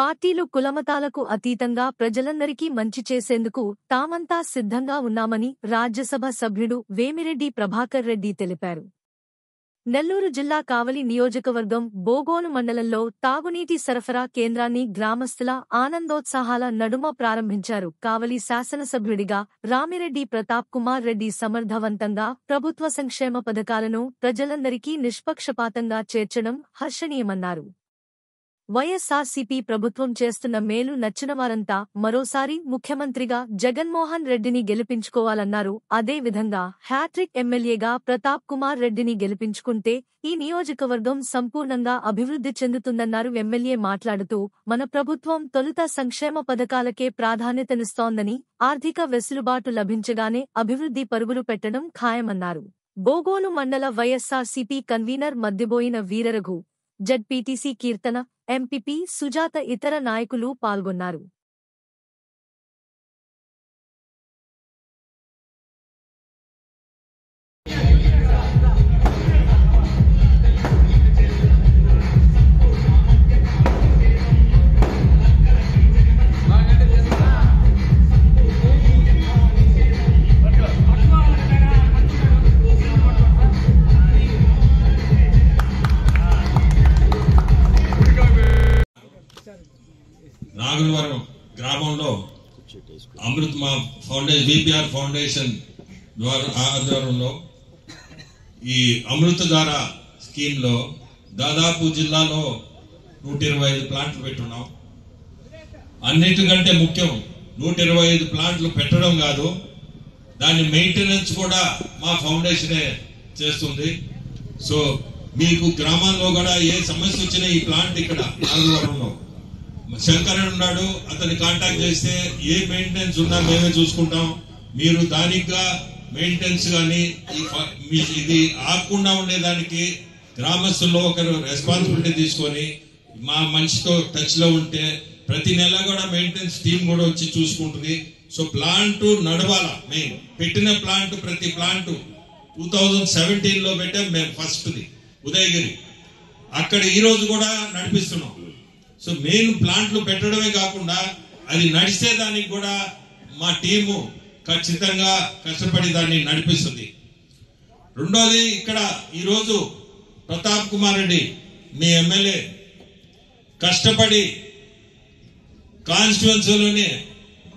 పార్టీలు కులమతాలకు అతీతంగా ప్రజలందరికీ మంచి చేసేందుకు తామంతా సిద్ధంగా ఉన్నామని రాజ్యసభ సభ్యుడు వేమిరెడ్డి ప్రభాకర్ రెడ్డి తెలిపారు. నెల్లూరు జిల్లా కావలి నియోజకవర్గం బోగోలు మండలంలో తాగునీటి సరఫరా కేంద్రాన్ని గ్రామస్తుల ఆనందోత్సాహాల నడుమ ప్రారంభించారు. కావలి శాసనసభ్యుడిగా రామిరెడ్డి ప్రతాప్ కుమార్ రెడ్డి సమర్థవంతంగా ప్రభుత్వ సంక్షేమ పథకాలను ప్రజలందరికీ నిష్పక్షపాతంగా చేర్చడం హర్షణీయమన్నారు. వైఎస్ఆర్సీపీ ప్రభుత్వం చేస్తున్న మేలు నచ్చినవారంతా మరోసారి ముఖ్యమంత్రిగా జగన్మోహన్ రెడ్డిని గెలిపించుకోవాలన్నారు. అదేవిధంగా హ్యాట్రిక్ ఎమ్మెల్యేగా ప్రతాప్ కుమార్ రెడ్డిని గెలిపించుకుంటే ఈ నియోజకవర్గం సంపూర్ణంగా అభివృద్ధి చెందుతుందన్నారు. ఎమ్మెల్యే మాట్లాడుతూ మన ప్రభుత్వం తొలుత సంక్షేమ పథకాలకే ప్రాధాన్యతనిస్తోందని, ఆర్థిక వెసులుబాటు లభించగానే అభివృద్ధి పరుగులు పెట్టడం ఖాయమన్నారు. బోగోలు మండల వైఎస్ఆర్సీపీ కన్వీనర్ మద్దిబోయిన వీరరఘు, జడ్పీటీసీ కీర్తన, ఎంపీపీ సుజాత ఇతర నాయకులు పాల్గొన్నారు. నాగులవరం గ్రామంలో అమృత్ ఫౌండేషన్ విపిఆర్ ఫౌండేషన్ ద్వారా ఆధ్వర్యంలో ఈ అమృతధార స్కీమ్ లో దాదాపు జిల్లాలో 125 ప్లాంట్లు పెట్టున్నాం. అన్నిటికంటే ముఖ్యం 125 ప్లాంట్లు పెట్టడం కాదు, దాని మెయింటెనెన్స్ కూడా మా ఫౌండేషనే చేస్తుంది. సో మీకు గ్రామాల్లో కూడా ఏ సమస్య వచ్చినా ఈ ప్లాంట్ ఇక్కడ నాగులవరంలో శంకరన్ ఉన్నాడు, అతన్ని కాంటాక్ట్ చేస్తే ఏ మెయింటెనెన్స్ ఉన్నా మేమే చూసుకుంటాం. మీరు దానిగా మెయింటెనెన్స్ గానీ ఇది ఆగకుండా ఉండేదానికి గ్రామస్తుల్లో ఒకరు రెస్పాన్సిబిలిటీ తీసుకొని మా మనిషితో టచ్ లో ఉంటే ప్రతి నెల కూడా మెయింటెనెన్స్ టీం కూడా వచ్చి చూసుకుంటుంది. సో ప్లాంట్ నడవాల. మెయిన్ పెట్టిన ప్లాంట్ ప్రతి ప్లాంట్ 2017 లో పెట్టాం మేము ఫస్ట్ది ఉదయగిరి, అక్కడ ఈ రోజు కూడా నడిపిస్తున్నాం. సో మెయిన్ ప్లాంట్లు పెట్టడమే కాకుండా అది నడిస్తే దానికి కూడా మా టీము ఖచ్చితంగా కష్టపడి దాన్ని నడిపిస్తుంది. రెండోది, ఇక్కడ ఈరోజు ప్రతాప్ కుమార్ రెడ్డి మీ ఎమ్మెల్యే కష్టపడి కాన్స్టిట్యుయెన్సీలోనే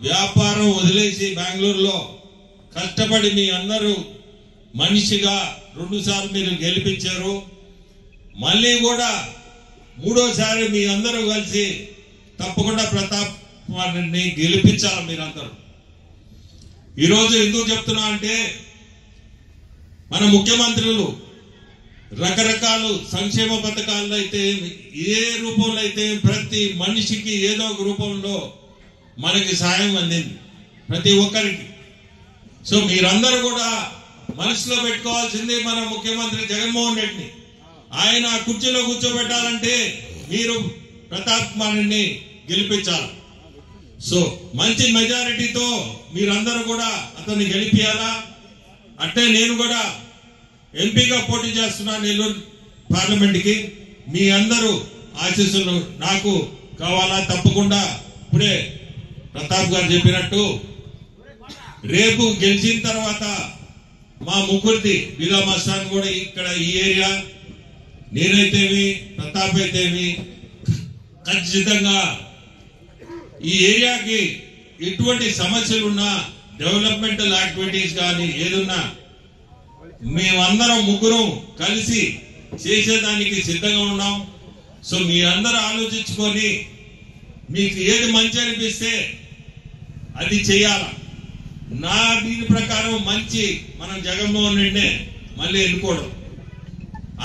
వ్యాపారం వదిలేసి బెంగళూరులో కష్టపడి మీ అందరూ మనిషిగా 2 సార్లు మీరు గెలిపించారు. మళ్ళీ కూడా 3వసారి మీ అందరూ కలిసి తప్పకుండా ప్రతాప్ కుమార్ రెడ్డిని గెలిపించాలి మీరందరూ. ఈరోజు ఎందుకు చెప్తున్నా అంటే మన ముఖ్యమంత్రులు రకరకాల సంక్షేమ పథకాల్లో అయితే ఏ రూపంలో అయితే ప్రతి మనిషికి ఏదో ఒక రూపంలో మనకి సాయం అందింది ప్రతి ఒక్కరికి. సో మీరందరూ కూడా మనసులో పెట్టుకోవాల్సింది మన ముఖ్యమంత్రి జగన్మోహన్ రెడ్డిని. ఆయన కుర్చీలో కూర్చోబెట్టాలంటే మీరు ప్రతాప్ కుమార్ రెడ్డిని గెలిపించాలి. సో మంచి మెజారిటీతో మీరందరూ కూడా అతన్ని గెలిపియాలా. అంటే నేను కూడా ఎంపీగా పోటీ చేస్తున్నా నెల్లూరు పార్లమెంట్ కి. మీ అందరూ ఆశీస్సులు నాకు కావాలా. తప్పకుండా ఇప్పుడే ప్రతాప్ గారు చెప్పినట్టు రేపు గెలిచిన తర్వాత మా ముగ్గురిది బిగా మస్తాన్ కూడా ఇక్కడ ఈ ఏరియా, నేనైతేమి ప్రతాప్ అయితేమి ఖచ్చితంగా ఈ ఏరియాకి ఎటువంటి సమస్యలున్నా డెవలప్మెంటల్ యాక్టివిటీస్ కానీ ఏదున్నా మేమందరం ముగ్గురం కలిసి చేసేదానికి సిద్ధంగా ఉన్నాం. సో మీ అందరూ ఆలోచించుకొని మీకు ఏది మంచి అనిపిస్తే అది చేయాల. నా దీని ప్రకారం మంచి మనం జగన్మోహన్ రెడ్డినే మళ్ళీ ఎన్నుకోవడం.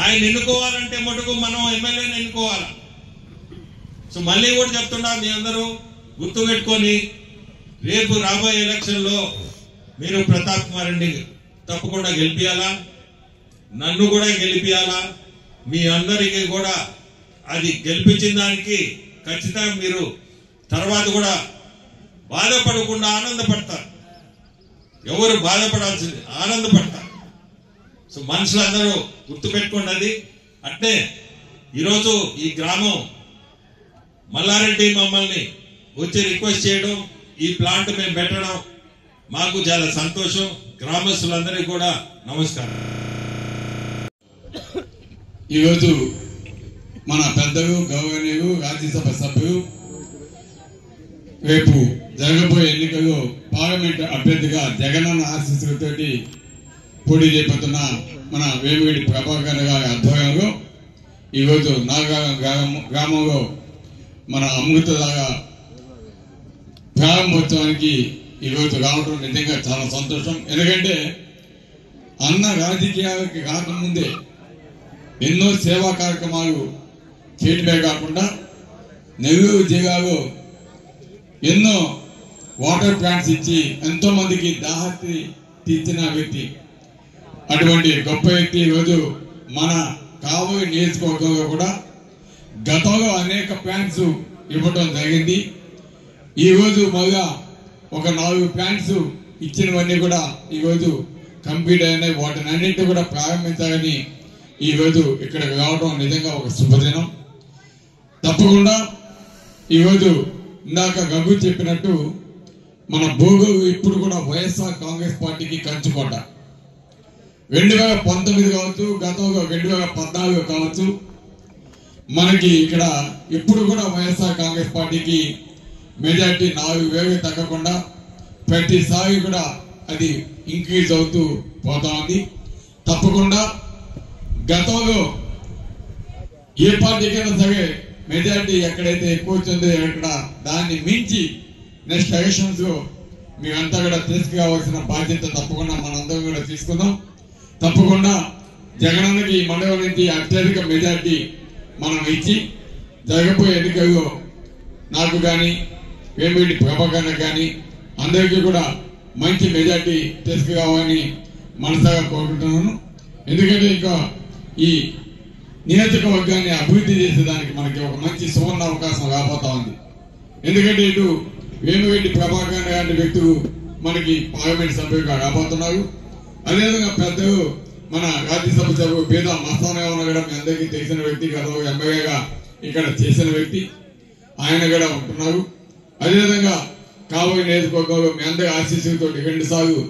ఆయన ఎన్నుకోవాలంటే మటుకు మనం ఎమ్మెల్యేని ఎన్నుకోవాలి. సో మళ్ళీ కూడా చెప్తున్నా, మీ అందరూ గుర్తు పెట్టుకొని రేపు రాబోయే ఎలక్షన్ లో మీరు ప్రతాప్ కుమార్ రెడ్డి తప్పకుండా గెలిపియాలా, నన్ను కూడా గెలిపియాలా. మీ అందరికీ కూడా అది గెలిపించిన దానికి ఖచ్చితంగా మీరు తర్వాత కూడా బాధపడకుండా ఆనందపడతారు. ఎవరు బాధపడాల్సింది ఆనందపడతారు. సో మనుషులందరూ గుర్తుపెట్టుకోండి. అది అంటే ఈరోజు ఈ గ్రామం మల్లారెడ్డి మమ్మల్ని వచ్చి రిక్వెస్ట్ చేయడం, ఈ ప్లాంట్ మేము పెట్టడం మాకు చాలా సంతోషం. గ్రామస్తులందరికీ కూడా నమస్కారం. ఈరోజు మన పెద్దలు, గౌరవనీయులు, రాజ్యసభ సభ్యులు, రేపు జరగబోయే ఎన్నికల్లో పార్లమెంట్ అభ్యర్థిగా జగనన్న ఆశీస్సులతోటి పోటీ చేయబోతున్న మన వేమిరెడ్డి ప్రభాకర్ గారి ఆధ్వర్యంలో ఈరోజు నాగారం గ్రామంలో మన అమృతలాగా ప్రారంభోత్సవానికి ఈరోజు రావడం నిజంగా చాలా సంతోషం. ఎందుకంటే అన్న రాజకీయాలకి రాకముందే ఎన్నో సేవా కార్యక్రమాలు చేయడమే కాకుండా నెల్లూరు జిల్లాలో ఎన్నో వాటర్ ప్లాంట్స్ ఇచ్చి ఎంతో మందికి దాహతి తీర్చిన వ్యక్తి. అటువంటి గొప్ప వ్యక్తి ఈరోజు మన కావలి నియోజకవర్గంలో కూడా గతంలో అనేక ప్లాంట్స్ ఇవ్వడం జరిగింది. ఈరోజు మళ్ళా ఒక 4 ప్లాంట్స్ ఇచ్చినవన్నీ కూడా ఈరోజు కంప్లీట్ అయినాయి. వాటిని అన్నింటి కూడా ప్రారంభించాలని ఈరోజు ఇక్కడ రావడం నిజంగా ఒక శుభదినం. తప్పకుండా ఈరోజు ఇందాక గంగు చెప్పినట్టు మన భూగోళం ఇప్పుడు కూడా వైఎస్ఆర్ కాంగ్రెస్ పార్టీకి కంచుకోట. 2019 కావచ్చు, గతంలో 2014 కావచ్చు, మనకి ఇక్కడ ఇప్పుడు కూడా వైఎస్ఆర్ కాంగ్రెస్ పార్టీకి మెజార్టీ 4,000 తగ్గకుండా ప్రతిసారి కూడా అది ఇంక్రీజ్ అవుతూ పోతా ఉంది. తప్పకుండా గతంలో ఏ పార్టీకైనా సరే మెజార్టీ ఎక్కడైతే ఎక్కువ వచ్చిందో అక్కడ దాన్ని మించి నెక్స్ట్ ఎలక్షన్స్ లో మీరంతా కూడా తీసుకురావాల్సిన బాధ్యత తప్పకుండా మనందరం కూడా తీసుకుందాం. తప్పకుండా జగనన్నకి ఈ మండలం నుంచి అత్యధిక మెజార్టీ మనం ఇచ్చి జరగబోయే ఎన్నికల్లో నాకు కానీ వేమిరెడ్డి ప్రభాకర్ కానీ అందరికీ కూడా మంచి మెజార్టీ తీసుకురావాలని మనసాగా కోరుకుంటున్నాను. ఎందుకంటే ఇంకా ఈ నియోజకవర్గాన్ని అభివృద్ధి చేసేదానికి మనకి ఒక మంచి సువర్ణ అవకాశం రాబోతా ఉంది. ఎందుకంటే ఇటు వేమిరెడ్డి ప్రభాకర్ లాంటి వ్యక్తులు మనకి పార్లమెంట్ సభ్యులుగా రాబోతున్నారు. అదేవిధంగా పెద్దలు మన రాజ్యసభ సభ్యులు పేద మస్తానగా ఉన్న మీ అందరికీ తెలిసిన వ్యక్తి, గతంలో ఎమ్మెల్యేగా ఇక్కడ చేసిన వ్యక్తి ఆయన కూడా ఉంటున్నారు. అదేవిధంగా కావలి నియోజకవర్గంలో మీ అందరి ఆశీస్సులతో 2 సార్లు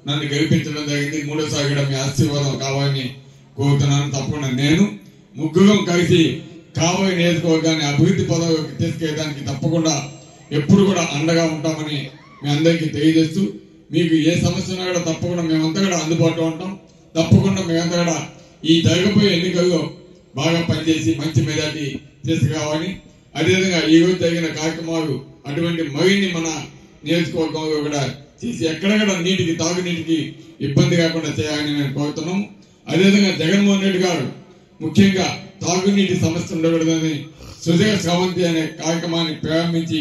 నన్ను గెలిపించడం జరిగింది. 3సారి కూడా మీ ఆశీర్వాదం కావాలని కోరుతున్నాను. తప్పకుండా నేను ముగ్గురం కలిసి కావలి నియోజకవర్గాన్ని అభివృద్ధి పదవికి తీసుకెళ్ళడానికి తప్పకుండా ఎప్పుడు కూడా అండగా ఉంటామని మీ అందరికీ తెలియజేస్తూ, మీకు ఏ సమస్య ఉన్నా కూడా తప్పకుండా మేమంతా కూడా అందుబాటులో ఉంటాం. తప్పకుండా మేమంతా కూడా ఈ జరగబోయే ఎన్నికల్లో బాగా పనిచేసి మంచి మెజార్టీ తీసుకురావాలని, అదేవిధంగా ఈ రోజు జరిగిన కార్యక్రమాలు అటువంటి మరిన్ని మన నియోజకవర్గంలో కూడా చేసి ఎక్కడెక్కడ నీటికి, తాగునీటికి ఇబ్బంది కాకుండా చేయాలని మేము కోరుతున్నాము. అదేవిధంగా జగన్మోహన్ రెడ్డి గారు ముఖ్యంగా తాగునీటి సమస్య ఉండకూడదని సుజల స్రవంతి అనే కార్యక్రమాన్ని ప్రారంభించి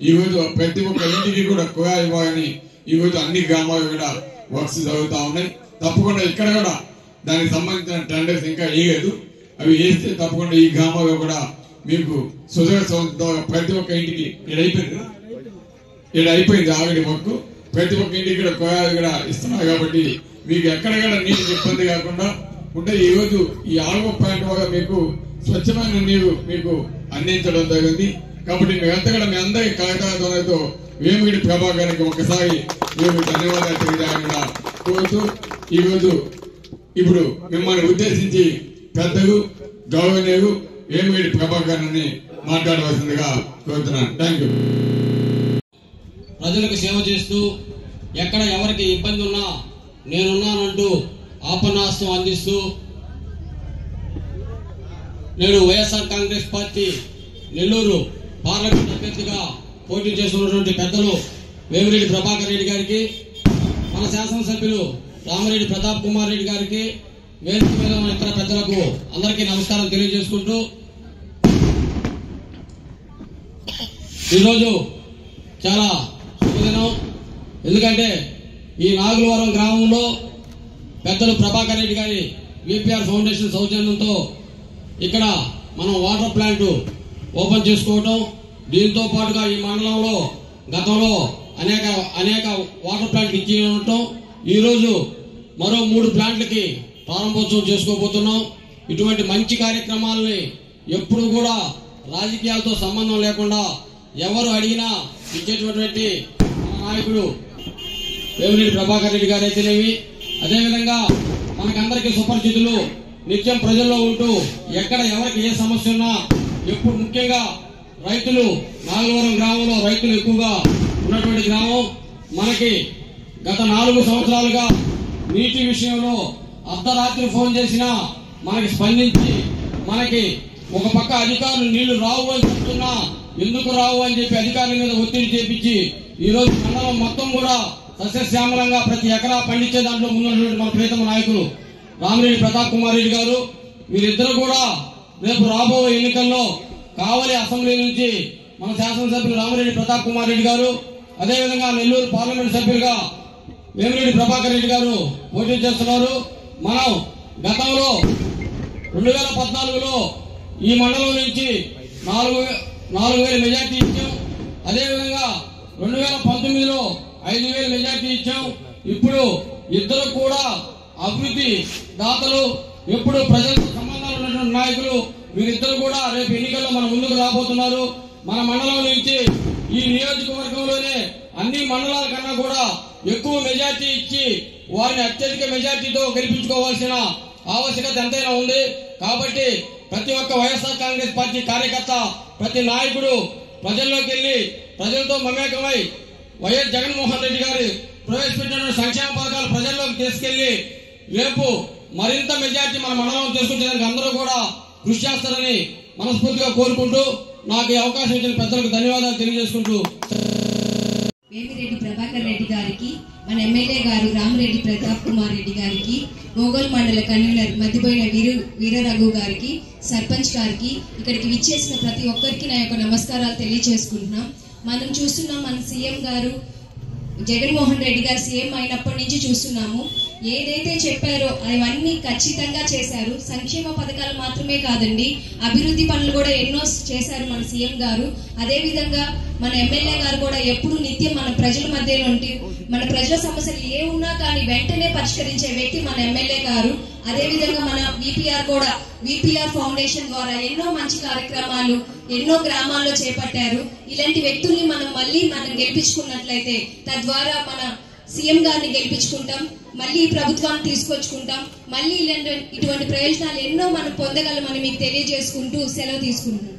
ఈ రోజు ప్రతి ఒక్క ఇంటికి కూడా కుళాయి ఇవ్వాలని ఈ రోజు అన్ని గ్రామాలు కూడా వర్క్స్ జరుగుతూ ఉన్నాయి. తప్పకుండా ఇక్కడ కూడా దానికి సంబంధించిన టెండర్స్ ఇంకా వేయలేదు. అవి వేస్తే తప్పకుండా ఈ గ్రామాల్లో కూడా మీకు సుజల స్రవంతితో ప్రతి ఒక్క ఇంటికి అయిపోయింది ఆల్రెడీ వర్క్. ప్రతి ఒక్క ఇంటికి కూడా కుళాయి కూడా ఇస్తున్నారు. కాబట్టి మీకు ఎక్కడెక్కడ నీటికి ఇబ్బంది కాకుండా ఉంటే ఈ రోజు ఈ ఆల్గో పాయింట్ వల్ల మీకు స్వచ్ఛమైన నీరు మీకు అందించడం జరిగింది. కాబట్టి మేమంతా కూడా మీ అందరి కాగితాలతో వేమిరెడ్డి ప్రభాకర్కి ఒకసారి మేము ధన్యవాదాలు తెలియజేయాలని కోరుతూ ఈరోజు ఇప్పుడు మిమ్మల్ని ఉద్దేశించి పెద్దలు, గౌరవనీయులు వేమిరెడ్డి ప్రభాకర్ అని మాట్లాడవలసిందిగా కోరుతున్నాను. Thank you. ప్రజలకు సేవ చేస్తూ ఎక్కడ ఎవరికి ఇబ్బంది ఉన్నా నేనున్నానంటూ ఆపన్నాస్తం అందిస్తూ నేడు వైఎస్ఆర్ కాంగ్రెస్ పార్టీ నెల్లూరు పార్లమెంట్ అభ్యర్థిగా పోటీ చేస్తున్నటువంటి పెద్దలు వేమిరెడ్డి ప్రభాకర్ రెడ్డి గారికి, మన శాసనసభ్యులు రామిరెడ్డి ప్రతాప్ కుమార్ రెడ్డి గారికి, వేదిక మీద ఉన్న ఇతర పెద్దలకు అందరికీ నమస్కారం తెలియజేసుకుంటూ ఈరోజు చాలా శుభదినం. ఎందుకంటే ఈ నాగులవరం గ్రామంలో పెద్దలు ప్రభాకర్ రెడ్డి గారి విపిఆర్ ఫౌండేషన్ సౌజన్యంతో ఇక్కడ మనం వాటర్ ప్లాంట్ ఓపెన్ చేసుకోవటం, దీంతో పాటుగా ఈ మండలంలో గతంలో అనేక వాటర్ ప్లాంట్లు ఇచ్చి ఉండటం, ఈరోజు మరో 3 ప్లాంట్లకి ప్రారంభోత్సవం చేసుకోబోతున్నాం. ఇటువంటి మంచి కార్యక్రమాలని ఎప్పుడు కూడా రాజకీయాలతో సంబంధం లేకుండా ఎవరు అడిగినా ఇచ్చేటటువంటి నాయకుడు వేమిరెడ్డి ప్రభాకర్ రెడ్డి గారు అయితేనేమి, అదేవిధంగా మనకందరికీ సుపరిచితులు, నిత్యం ప్రజల్లో ఉంటూ ఎక్కడ ఎవరికి ఏ సమస్య ఉన్నా ఎప్పుడు ముఖ్యంగా రైతులు, నాగవరం గ్రామంలో రైతులు ఎక్కువగా ఉన్నటువంటి గ్రామం. మనకి గత 4 సంవత్సరాలుగా నీటి విషయంలో అర్ధరాత్రి ఫోన్ చేసినా మనకి స్పందించి, మనకి ఒక పక్క అధికారులు నీళ్లు రావు అని చెప్తున్నా ఎందుకు రావు అని చెప్పి అధికారుల మీద ఒత్తిడి చేపించి ఈరోజు మండలం మొత్తం కూడా సస్యశ్యామలంగా ప్రతి ఎకరా పండించే దాంట్లో ముందున్నటువంటి మన ప్రియతమ నాయకులు రామిరెడ్డి ప్రతాప్ కుమార్ రెడ్డి గారు. వీరిద్దరూ కూడా రేపు రాబోయే ఎన్నికల్లో కావలి అసెంబ్లీ నుంచి మన శాసనసభ్యులు రామిరెడ్డి ప్రతాప్ కుమార్ రెడ్డి గారు, అదేవిధంగా నెల్లూరు పార్లమెంట్ సభ్యులుగా వేమిరెడ్డి ప్రభాకర్ రెడ్డి గారు పోటీ చేస్తున్నారు. మనం గతంలో 2014లో ఈ మండలం నుంచి 4,000 మెజార్టీ ఇచ్చాం. అదేవిధంగా 2019లో 5,000 మెజార్టీ ఇచ్చాం. ఇప్పుడు ఇద్దరు కూడా అభివృద్ధి దాతలు, ఎప్పుడు ప్రజలతో సంబంధాలు ఉన్నటువంటి నాయకులు. వీరిద్దరు కూడా రేపు ఎన్నికల్లో మన ముందుకు రాబోతున్నారు. మన మండలం నుంచి ఈ నియోజకవర్గంలోనే అన్ని మండలాల కన్నా కూడా ఎక్కువ మెజార్టీ ఇచ్చి వారిని అత్యధిక మెజార్టీతో గెలిపించుకోవాల్సిన ఆవశ్యకత ఎంతైనా ఉంది. కాబట్టి ప్రతి ఒక్క వైఎస్ఆర్ కాంగ్రెస్ పార్టీ కార్యకర్త, ప్రతి నాయకుడు ప్రజల్లోకి వెళ్లి ప్రజలతో మమేకమై వైఎస్ జగన్మోహన్ రెడ్డి గారు ప్రవేశపెట్టిన సంక్షేమ పథకాలు ప్రజల్లోకి తీసుకెళ్లి రేపు మరింత మెజార్టీ మన మండలం తీసుకొచ్చేదానికి అందరూ కూడా కృషి చేస్తారని మనస్ఫూర్తిగా కోరుకుంటూ నాకు ఈ అవకాశం ఇచ్చిన పెద్దలకు ధన్యవాదాలు తెలియజేసుకుంటూ, వేమిరెడ్డి ప్రభాకర్ రెడ్డి గారికి, మన ఎమ్మెల్యే గారు రామిరెడ్డి ప్రతాప్ కుమార్ రెడ్డి గారికి, మోగోల్ మండల కన్వీనర్ మధ్యపోయిన వీరరఘు గారికి, సర్పంచ్ గారికి, ఇక్కడికి విచ్చేసిన ప్రతి ఒక్కరికి నా యొక్క నమస్కారాలు తెలియజేసుకుంటున్నాం. మనం చూస్తున్నాం, మన సీఎం గారు జగన్మోహన్ రెడ్డి గారు సీఎం అయినప్పటి నుంచి చూస్తున్నాము. ఏదైతే చెప్పారో అవన్నీ ఖచ్చితంగా చేశారు. సంక్షేమ పథకాలు మాత్రమే కాదండి, అభివృద్ధి పనులు కూడా ఎన్నో చేశారు మన సీఎం గారు. అదే విధంగా మన ఎమ్మెల్యే గారు కూడా ఎప్పుడు నిత్యం మన ప్రజల మధ్య నుండి మన ప్రజల సమస్యలు ఏ ఉన్నా కానీ వెంటనే పరిష్కరించే వ్యక్తి మన ఎమ్మెల్యే గారు. అదే విధంగా మన విపిఆర్ ఫౌండేషన్ ద్వారా ఎన్నో మంచి కార్యక్రమాలు ఎన్నో గ్రామాల్లో చేపట్టారు. ఇలాంటి వ్యక్తుల్ని మనం గెలిపించుకున్నట్లయితే తద్వారా మన సీఎం గారిని గెలిపించుకుంటాం, మళ్ళీ ఈ ప్రభుత్వాన్ని తీసుకొచ్చుకుంటాం, మళ్ళీ ఇటువంటి ప్రయోజనాలు ఎన్నో మనం పొందగలమని మీకు తెలియజేసుకుంటూ సెలవు తీసుకుంటున్నాం.